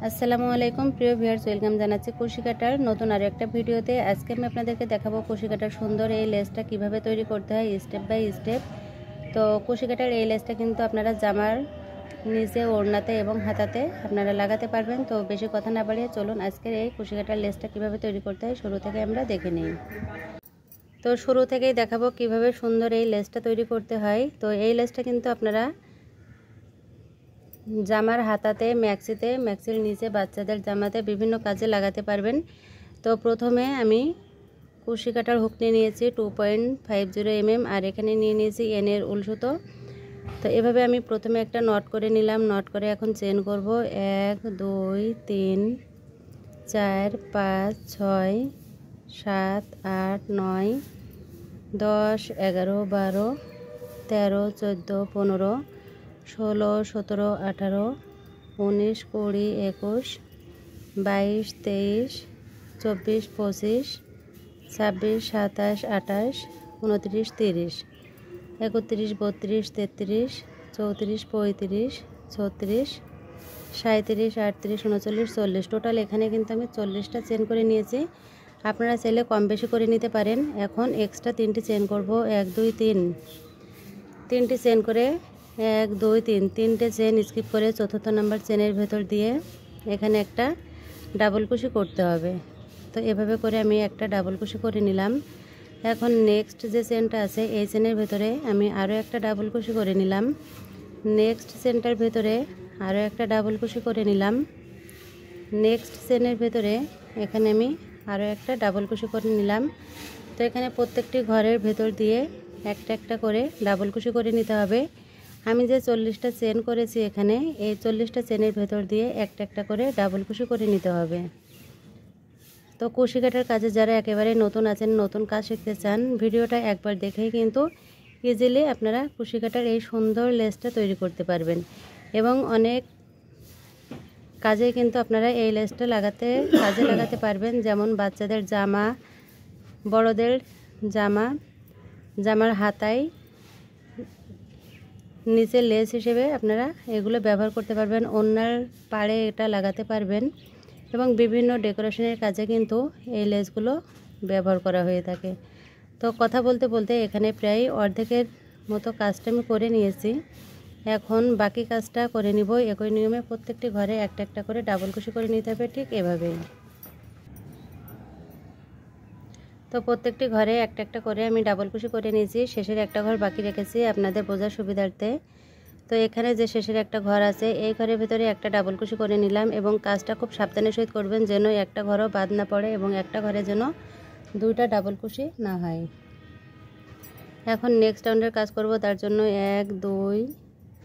আসসালামু আলাইকুম প্রিয় ভিউয়ার্স, ওয়েলকাম জানাচ্ছি কুশি কাটার নতুন আরও একটা ভিডিওতে। আজকে আমি আপনাদেরকে দেখাবো কুশি কাটার সুন্দর এই লেসটা কিভাবে তৈরি করতে হয় স্টেপ বাই স্টেপ। তো কুশি কাটার এই লেসটা কিন্তু আপনারা জামার নিচে, ওড়নাতে এবং হাতাতে আপনারা লাগাতে পারবেন। তো বেশি কথা না বাড়িয়ে চলুন আজকের এই কুশি কাটার লেসটা কিভাবে তৈরি করতে হয় শুরু থেকে আমরা দেখে নিই। তো শুরু থেকেই দেখাবো কিভাবে সুন্দর এই লেসটা তৈরি করতে হয়। তো এই লেসটা কিন্তু আপনারা জামার হাতাতে, ম্যাক্সির নিচে, বাচ্চাদের জামাতে বিভিন্ন কাজে লাগাতে পারবেন। তো প্রথমে আমি কুশি কাটার হুক নিয়ে নিয়েছি 2.50 mm, আর এখানে নিয়ে নিয়েছি এনের উল সুতো। তো এভাবে আমি প্রথমে একটা নট করে নিলাম। নট করে এখন চেন করব 1 2 3 4 5 6 7 8 9 10 11 12 13 14 15 16 17 18 19 20 21 22 23 24 25 26 27 28 29 30 31 32 33 34 35 36 37 38 39 40। টোটাল এখানে কিন্তু আমি 40টা চেন করে নিয়েছি। আপনারা চাইলে কম বেশি করে নিতে পারেন। এখন এক্সট্রা 3টি চেন করব। 1 2 3 3টি চেন করে 1 2 3 3টে চেন স্কিপ করে চতুর্থ নাম্বার চেনের ভেতর দিয়ে এখানে একটা ডাবল কুশি করতে হবে। তো এভাবে করে আমি একটা ডাবল কুশি করে নিলাম। এখন নেক্সট যে চেনটা আছে এই চেনের ভেতরে আমি আরও একটা ডাবল কুশি করে নিলাম। নেক্সট চেনটার ভেতরে আরও একটা ডাবল কুশি করে নিলাম। নেক্সট চেনের ভেতরে এখানে আমি আরও একটা ডাবল কুশি করে নিলাম। তো এখানে প্রত্যেকটি ঘরের ভেতর দিয়ে একটা একটা করে ডাবল কুশি করে নিতে হবে। আমি যে 40টা চেন করেছি এখানে, এই 40টা চেনের ভেতর দিয়ে একটা একটা করে ডাবল কুশি করে নিতে হবে। তো কুশি কাটার কাজে যারা একেবারে নতুন আছেন, নতুন কাজ শিখতে চান, ভিডিওটা একবার দেখেই কিন্তু ইজিলি আপনারা কুশি কাটার এই সুন্দর লেসটা তৈরি করতে পারবেন। এবং অনেক কাজে কিন্তু আপনারা এই লেসটা কাজে লাগাতে পারবেন। যেমন বাচ্চাদের জামা, বড়দের জামার হাতায় নিচে লেস হিসেবে আপনারা এগুলো ব্যবহার করতে পারবেন। ওড়নার পাড়ে এটা লাগাতে পারবেন এবং বিভিন্ন ডেকোরেশনের কাজে কিন্তু এই লেসগুলো ব্যবহার করা হয়ে থাকে। তো কথা বলতে বলতে এখানে প্রায় অর্ধেকের মতো কাজটা আমি করে নিয়েছি। এখন বাকি কাজটা করে নিব। একই নিয়মে প্রত্যেকটি ঘরে একটা একটা করে ডাবল কুশি করে নিতে হবে, ঠিক এভাবেই। তো প্রত্যেকটি ঘরে একটা একটা করে আমি ডাবল কুশি করে নিয়েছি। শেষের একটা ঘর বাকি রেখেছি আপনাদের বোঝার সুবিধার্থে। তো এখানে যে শেষের একটা ঘর আছে এই ঘরের ভিতরে একটা ডাবল কুশি করে নিলাম এবং কাজটা খুব সাবধানের সহিত করবেন যেন একটা ঘরও বাদ না পড়ে এবং একটা ঘরে যেন দুইটা ডাবল কুশি না হয়। এখন নেক্সট রাউন্ডের কাজ করব। তার জন্য 1 2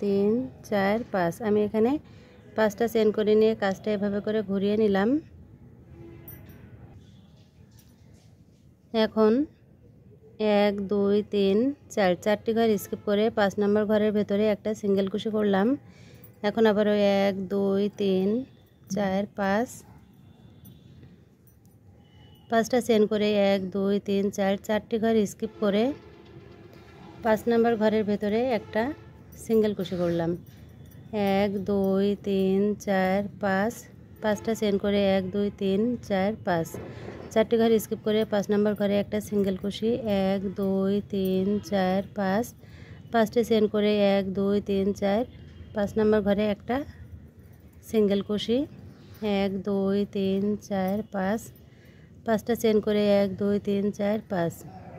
3 4 5 আমি এখানে 5টা চেন করে নিয়ে কাজটা এভাবে করে ঘুরিয়ে নিলাম। এখন 1 2 3 4 4টি ঘর স্কিপ করে 5 নম্বর ঘরের ভেতরে একটা সিঙ্গেল কুশি করলাম। এখন আবারও 1 2 3 4 5 5টা চেন করে 1 2 3 4 4টি ঘর স্কিপ করে 5 নম্বর ঘরের ভেতরে একটা সিঙ্গেল কুশি করলাম। 1 2 3 4 5 5টা চেন করে 1 2 3 4 5 4টি ঘর স্কিপ করে 5 নম্বর ঘরে একটা সিঙ্গেল কুশি। 1 2 3 4 5 5টি চেন করে 1 2 3 4 5 নম্বর ঘরে একটা সিঙ্গেল কুশি। 1 2 3 4 5 5টা চেন করে 1 2 3 4 5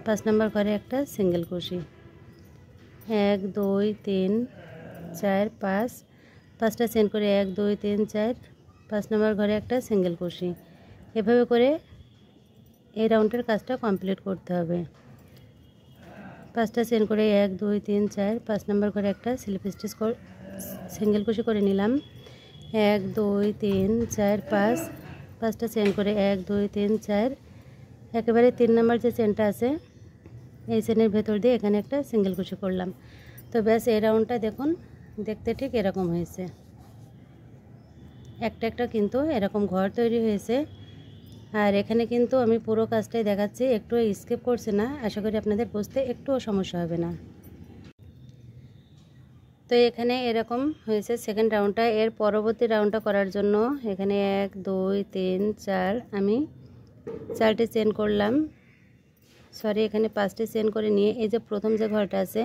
5 নম্বর ঘরে একটা সিঙ্গেল কুশি। 1 2 3 4 5 5টা চেন করে 1 2 3 4 5 নম্বর ঘরে একটা সিঙ্গেল কুশি। এভাবে করে এই রাউন্ডের কাজটা কমপ্লিট করতে হবে। 5টা চেন করে 1 2 3 4 5 নম্বর ঘরে একটা স্লিপ স্টিচ সিঙ্গেল কুশি করে নিলাম। 1 2 3 4 5 5টা চেন করে 1 2 3 4 একেবারে 3 নম্বর যে চেনটা আছে এই চেনের ভেতর দিয়ে এখানে একটা সিঙ্গেল কুশি করলাম। তো ব্যাস এই রাউন্ডটা দেখুন, দেখতে ঠিক এরকম হয়েছে। একটা একটা কিন্তু এরকম ঘর তৈরি হয়েছে। আর এখানে কিন্তু আমি পুরো কাজটাই দেখাচ্ছি, একটু স্কিপ করছি না। আশা করি আপনাদের বুঝতে একটুও সমস্যা হবে না। তো এখানে এরকম হয়েছে সেকেন্ড রাউন্ডটা। এর পরবর্তী রাউন্ডটা করার জন্য এখানে 1 2 3 4 আমি 4টি চেন করলাম, সরি এখানে 5টি চেন করে নিয়ে এই যে প্রথম যে ঘরটা আছে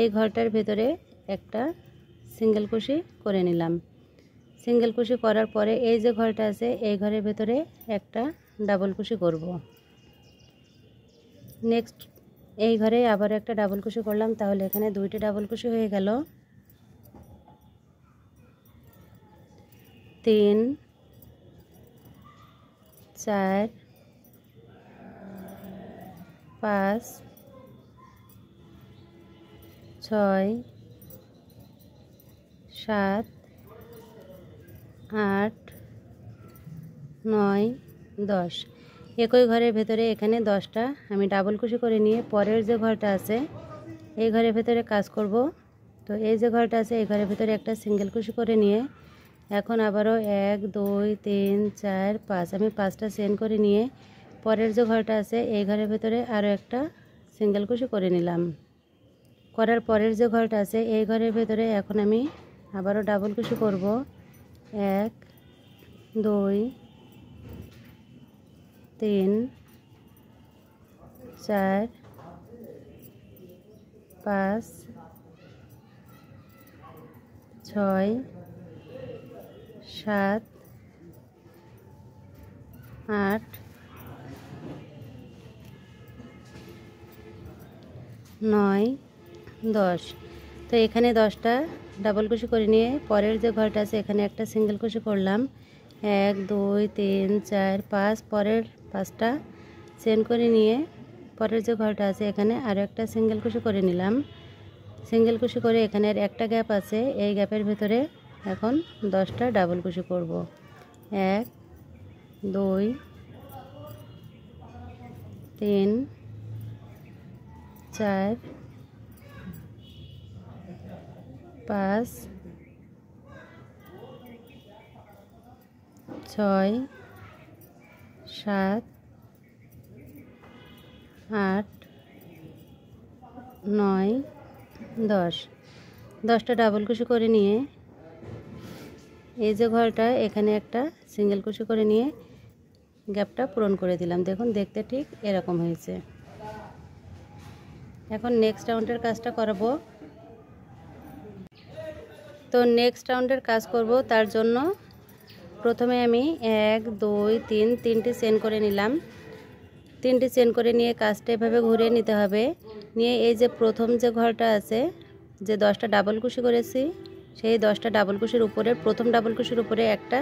এই ঘরটার ভেতরে একটা সিঙ্গেল কুশি করে নিলাম। সিঙ্গেল কুশি করার পরে এই যে ঘরটা আছে এই ঘরের ভেতরে একটা ডাবল কুশি করব। নেক্সট এই ঘরে আবার একটা ডাবল কুশি করলাম, তাহলে এখানে 2টি ডাবল কুশি হয়ে গেল। 3 4 5 6 7 8 9 10। একই ঘরের ভেতরে এখানে 10টা আমি ডাবল কুশি করে নিয়ে পরের যে ঘরটা আছে এই ঘরের ভেতরে কাজ করব। তো এই যে ঘরটা আছে এই ঘরের ভেতরে একটা সিঙ্গেল কুশি করে নিয়ে এখন আবারও 1 2 3 4 5 আমি 5টা চেন করে নিয়ে পরের যে ঘরটা আছে এই ঘরের ভেতরে আরও একটা সিঙ্গেল কুশি করে নিলাম। করার পরের যে ঘরটা আছে এই ঘরের ভেতরে এখন আমি আবারও ডাবল কুশি করব। 1 2 3 4 5 6 7 8 9 10। তো এখানে 10টা ডাবল কুশি করে নিয়ে পরের যে ঘরটা আছে এখানে একটা সিঙ্গেল কুশি করলাম। 1 2 3 4 5 পরের 5টা চেন করে নিয়ে পরের যে ঘরটা আছে এখানে আরও একটা সিঙ্গেল কুশি করে নিলাম। সিঙ্গেল কুশি করে এখানে একটা গ্যাপ আছে এই গ্যাপের ভেতরে এখন 10টা ডাবল কুশি করব। 1 2 3 4 5 6 7 8 9 10। 10টা ডাবল কুশি করে নিয়ে এই যে ঘরটা এখানে একটা সিঙ্গেল কুশি করে নিয়ে গ্যাপটা পূরণ করে দিলাম। দেখুন দেখতে ঠিক এরকম হয়েছে। এখন নেক্সট রাউন্ডের কাজটা করাবো। তো নেক্সট রাউন্ডের কাজ করব, তার জন্য প্রথমে আমি 1 2 3 3টি চেন করে নিলাম। 3টি চেন করে নিয়ে কাজটা এভাবে ঘুরিয়ে নিতে হবে। নিয়ে এই যে প্রথম যে ঘরটা আছে যে 10টা ডাবল কুশি করেছি সেই 10টা ডাবল কুশির উপরে প্রথম ডাবল কুশির উপরে একটা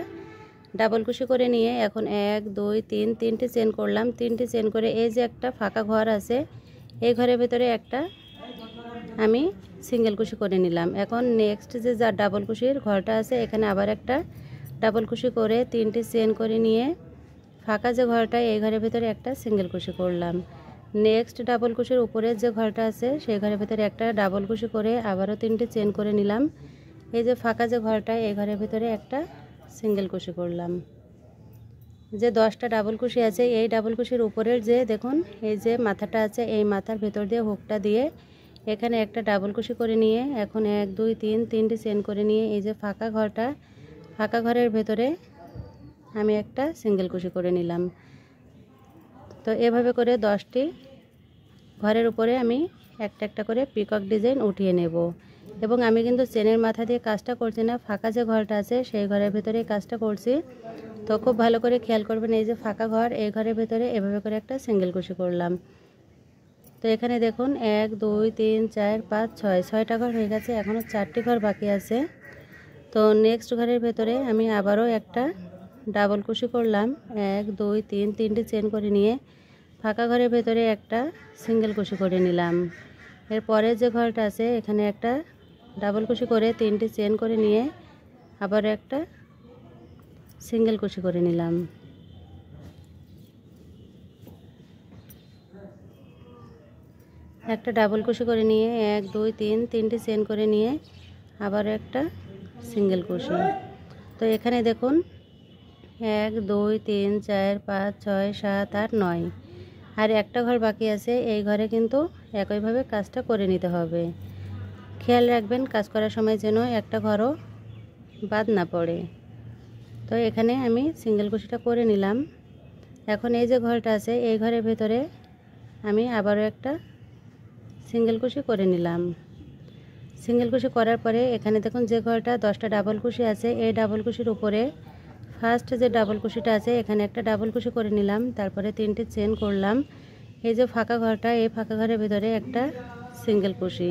ডাবল কুশি করে নিয়ে এখন 1 2 3 3টি চেন করলাম। 3টি চেন করে এই যে একটা ফাঁকা ঘর আছে এই ঘরের ভেতরে একটা আমি সিঙ্গেল কুশি করে নিলাম। এখন নেক্সট যে ডাবল কুশির ঘরটা আছে এখানে আবার একটা ডাবল কুশি করে 3টি চেন করে নিয়ে ফাঁকা যে ঘরটা এই ঘরের ভেতরে একটা সিঙ্গেল কুশি করলাম। নেক্সট ডাবল কুশির উপরে যে ঘরটা আছে সেই ঘরের ভেতরে একটা ডাবল কুশি করে আবারও 3টি চেন করে নিলাম। এই যে ফাঁকা যে ঘরটা এই ঘরের ভেতরে একটা সিঙ্গেল কুশি করলাম। যে 10টা ডাবল কুশি আছে এই ডাবল কুশির উপরের যে দেখুন এই যে মাথাটা আছে এই মাথার ভেতর দিয়ে হুকটা দিয়ে এখানে একটা ডাবল কুশি করে নিয়ে এখন 1 2 3 3টি চেন করে নিয়ে এই যে ফাঁকা ঘরটা ফাঁকা ঘরের ভেতরে আমি একটা সিঙ্গেল কুশি করে নিলাম। তো এভাবে করে 10টি ঘরের উপরে আমি একটা একটা করে পিকক ডিজাইন উঠিয়ে নেব। এবং আমি কিন্তু চেনের মাথা দিয়ে কাজটা করছি না, ফাঁকা যে ঘরটা আছে সেই ঘরের ভেতরে কাজটা করছি। তো খুব ভালো করে খেয়াল করবেন এই যে ফাঁকা ঘর এই ঘরের ভেতরে এভাবে করে একটা সিঙ্গেল কুশি করলাম। তো এখানে দেখুন 1 2 3 4 5 6 6টা ঘর হয়ে গেছে, এখনও 4টি ঘর বাকি আছে। তো নেক্সট ঘরের ভেতরে আমি আবারও একটা ডাবল কুশি করলাম। 1 2 3 3টি চেন করে নিয়ে ফাঁকা ঘরের ভেতরে একটা সিঙ্গেল কুশি করে নিলাম। এরপরে যে ঘরটা আছে এখানে একটা ডাবল কুশি করে 3টি চেন করে নিয়ে আবার একটা সিঙ্গেল কুশি করে নিলাম। একটা ডাবল কুশি করে নিয়ে 1 2 3 3টি চেন করে নিয়ে আবার একটা সিঙ্গেল কুশি। তো এখানে দেখুন 1 2 3 4 5 6 7 8 9 আর একটা ঘর বাকি আছে, এই ঘরে কিন্তু একইভাবে কাজটা করে নিতে হবে। খেয়াল রাখবেন কাজ করার সময় যেন একটা ঘরও বাদ না পড়ে। তো এখানে আমি সিঙ্গেল কুশিটা করে নিলাম। এখন এই যে ঘরটা আছে এই ঘরের ভেতরে আমি আবারও একটা সিঙ্গেল কুশি করে নিলাম। সিঙ্গেল কুশি করার পরে এখানে দেখুন যে ঘরটা 10টা ডাবল কুশি আছে, এই ডাবল কুশির উপরে ফার্স্ট যে ডাবল কুশিটা আছে এখানে একটা ডাবল কুশি করে নিলাম। তারপরে 3টে চেন করলাম। এই যে ফাঁকা ঘরটা, এই ফাঁকা ঘরের ভেতরে একটা সিঙ্গেল কুশি,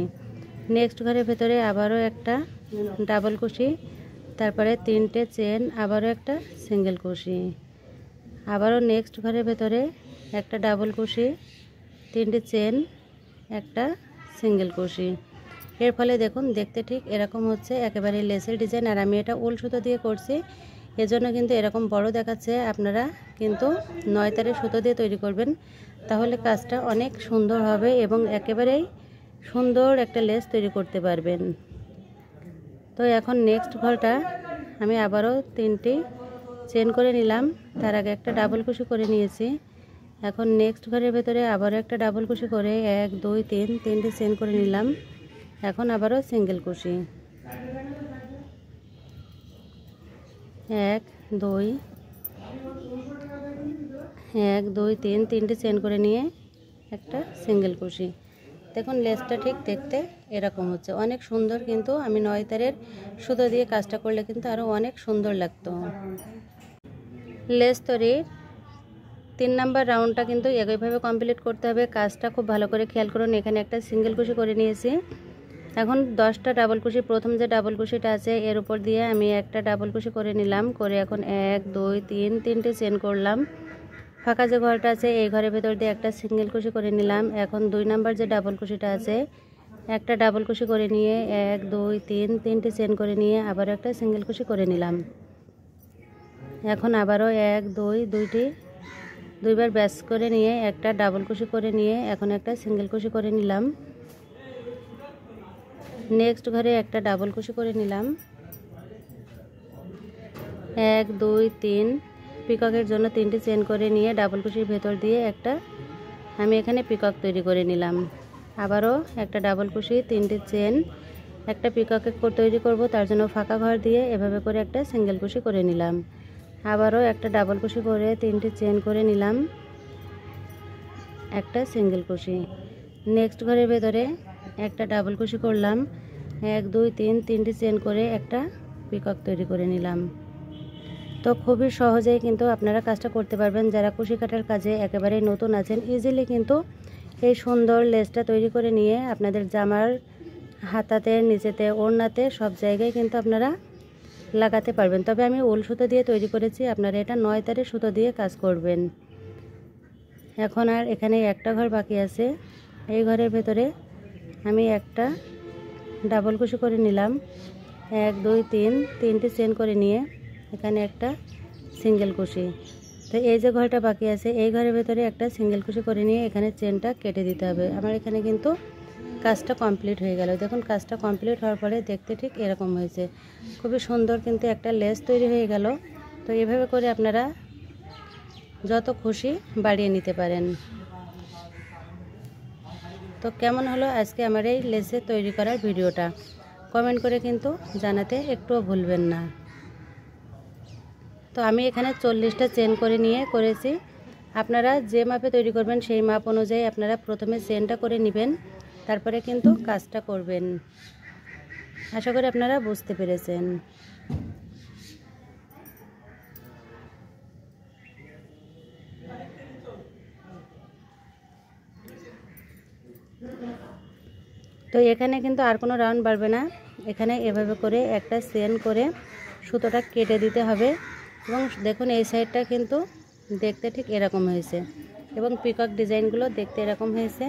নেক্সট ঘরের ভেতরে আবারও একটা ডাবল কুশি, তারপরে 3টে চেন, আবারও একটা সিঙ্গেল কুশি, আবারও নেক্সট ঘরের ভেতরে একটা ডাবল কুশি, 3টে চেন, একটা সিঙ্গেল কুশি। এর ফলে দেখুন দেখতে ঠিক এরকম হচ্ছে একেবারে লেসের ডিজাইন। আর আমি এটা উল সুতো দিয়ে করছি, এজন্য কিন্তু এরকম বড় দেখাচ্ছে। আপনারা কিন্তু 9 তারের সুতো দিয়ে তৈরি করবেন, তাহলে কাজটা অনেক সুন্দর হবে এবং একেবারেই সুন্দর একটা লেস তৈরি করতে পারবেন। তো এখন নেক্সট ঘরটা আমি আবারও 3টি চেন করে নিলাম, তার আগে একটা ডাবল কুশি করে নিয়েছি। এখন নেক্সট ঘরের ভেতরে আবারও একটা ডাবল কুশি করে 1 2 3 3টে চেন করে নিলাম। এখন আবারও সিঙ্গেল কুশি, 1 2 1 2 3 3টে চেন করে নিয়ে একটা সিঙ্গেল কুশি। দেখুন লেসটা ঠিক দেখতে এরকম হচ্ছে, অনেক সুন্দর। কিন্তু আমি 9 তারের সুতো দিয়ে কাজটা করলে কিন্তু আরও অনেক সুন্দর লাগতো। লেস তৈরির 3 নাম্বার রাউন্ডটা কিন্তু একইভাবে কমপ্লিট করতে হবে। কাজটা খুব ভালো করে খেয়াল করুন। এখানে একটা সিঙ্গেল কুশি করে নিয়েছি। এখন 10টা ডাবল কুশি, প্রথম যে ডাবল কুশিটা আছে এর উপর দিয়ে আমি একটা ডাবল কুশি করে নিলাম, করে এখন 1 2 3 3টে চেন করলাম। ফাঁকা যে ঘরটা আছে এই ঘরের ভেতর দিয়ে একটা সিঙ্গেল কুশি করে নিলাম। এখন 2 নাম্বার যে ডাবল কুশিটা আছে একটা ডাবল কুশি করে নিয়ে 1 2 3 3টে চেন করে নিয়ে আবার একটা সিঙ্গেল কুশি করে নিলাম। এখন আবারও 1 2 দুইবার ব্যাস করে নিয়ে একটা ডাবল কুশি করে নিয়ে এখন একটা সিঙ্গেল কুশি করে নিলাম। নেক্সট ঘরে একটা ডাবল কুশি করে নিলাম, 1 2 3 পিককের জন্য 3টে চেন করে নিয়ে ডাবল কুশির ভেতর দিয়ে একটা আমি এখানে পিকক তৈরি করে নিলাম। আবারও একটা ডাবল কুশি, 3টে চেন, একটা পিকক তৈরি করব, তার জন্য ফাঁকা ঘর দিয়ে এভাবে করে একটা সিঙ্গেল কুশি করে নিলাম। আবারও একটা ডাবল কুশি করে 3টে চেন করে নিলাম, একটা সিঙ্গেল কুশি। নেক্সট ঘরের ভেতরে একটা ডাবল কুশি করলাম, 1 2 3 3টে চেন করে একটা পিকক তৈরি করে নিলাম। তো খুবই সহজেই কিন্তু আপনারা কাজটা করতে পারবেন। যারা কুশি কাটার কাজে একেবারে নতুন আছেন ইজিলি কিন্তু এই সুন্দর লেসটা তৈরি করে নিয়ে আপনাদের জামার হাতাতে, নিচেতে, ওড়নাতে সব জায়গায় কিন্তু আপনারা লাগাতে পারবেন। তবে আমি উল সুতো দিয়ে তৈরি করেছি, আপনারা এটা 9 তারের সুতো দিয়ে কাজ করবেন। এখন আর এখানে একটা ঘর বাকি আছে, এই ঘরের ভেতরে আমি একটা ডাবল কুশি করে নিলাম, 1 2 3 3টে চেন করে নিয়ে এখানে একটা সিঙ্গেল কুশি। তো এই যে ঘরটা বাকি আছে এই ঘরের ভেতরে একটা সিঙ্গেল কুশি করে নিয়ে এখানে চেনটা কেটে দিতে হবে। আমার এখানে কিন্তু কাজটা কমপ্লিট হয়ে গেল। দেখুন কাজটা কমপ্লিট হওয়ার পরে দেখতে ঠিক এরকম হয়েছে, খুবই সুন্দর কিন্তু একটা লেস তৈরি হয়ে গেল। তো এভাবে করে আপনারা যত খুশি বাড়িয়ে নিতে পারেন। তো কেমন হলো আজকে আমার এই লেসে তৈরি করার ভিডিওটা, কমেন্ট করে কিন্তু জানাতে একটুও ভুলবেন না। তো আমি এখানে 40টা চেন করে নিয়ে করেছি। আপনারা যে মাপে তৈরি করবেন সেই মাপ অনুযায়ী আপনারা প্রথমে চেনটা করে নেবেন, তারপরে কিন্তু কাজটা করবেন। আশা করি আপনারা বুঝতে পেরেছেন। তো এখানে কিন্তু আর কোনো রাউন্ড বাড়বে না, এখানে এভাবে করে একটা চেন করে সুতোটা কেটে দিতে হবে। এবং দেখুন এই সাইডটা কিন্তু দেখতে ঠিক এরকম হয়েছে এবং পিকক ডিজাইনগুলো দেখতে এরকম হয়েছে।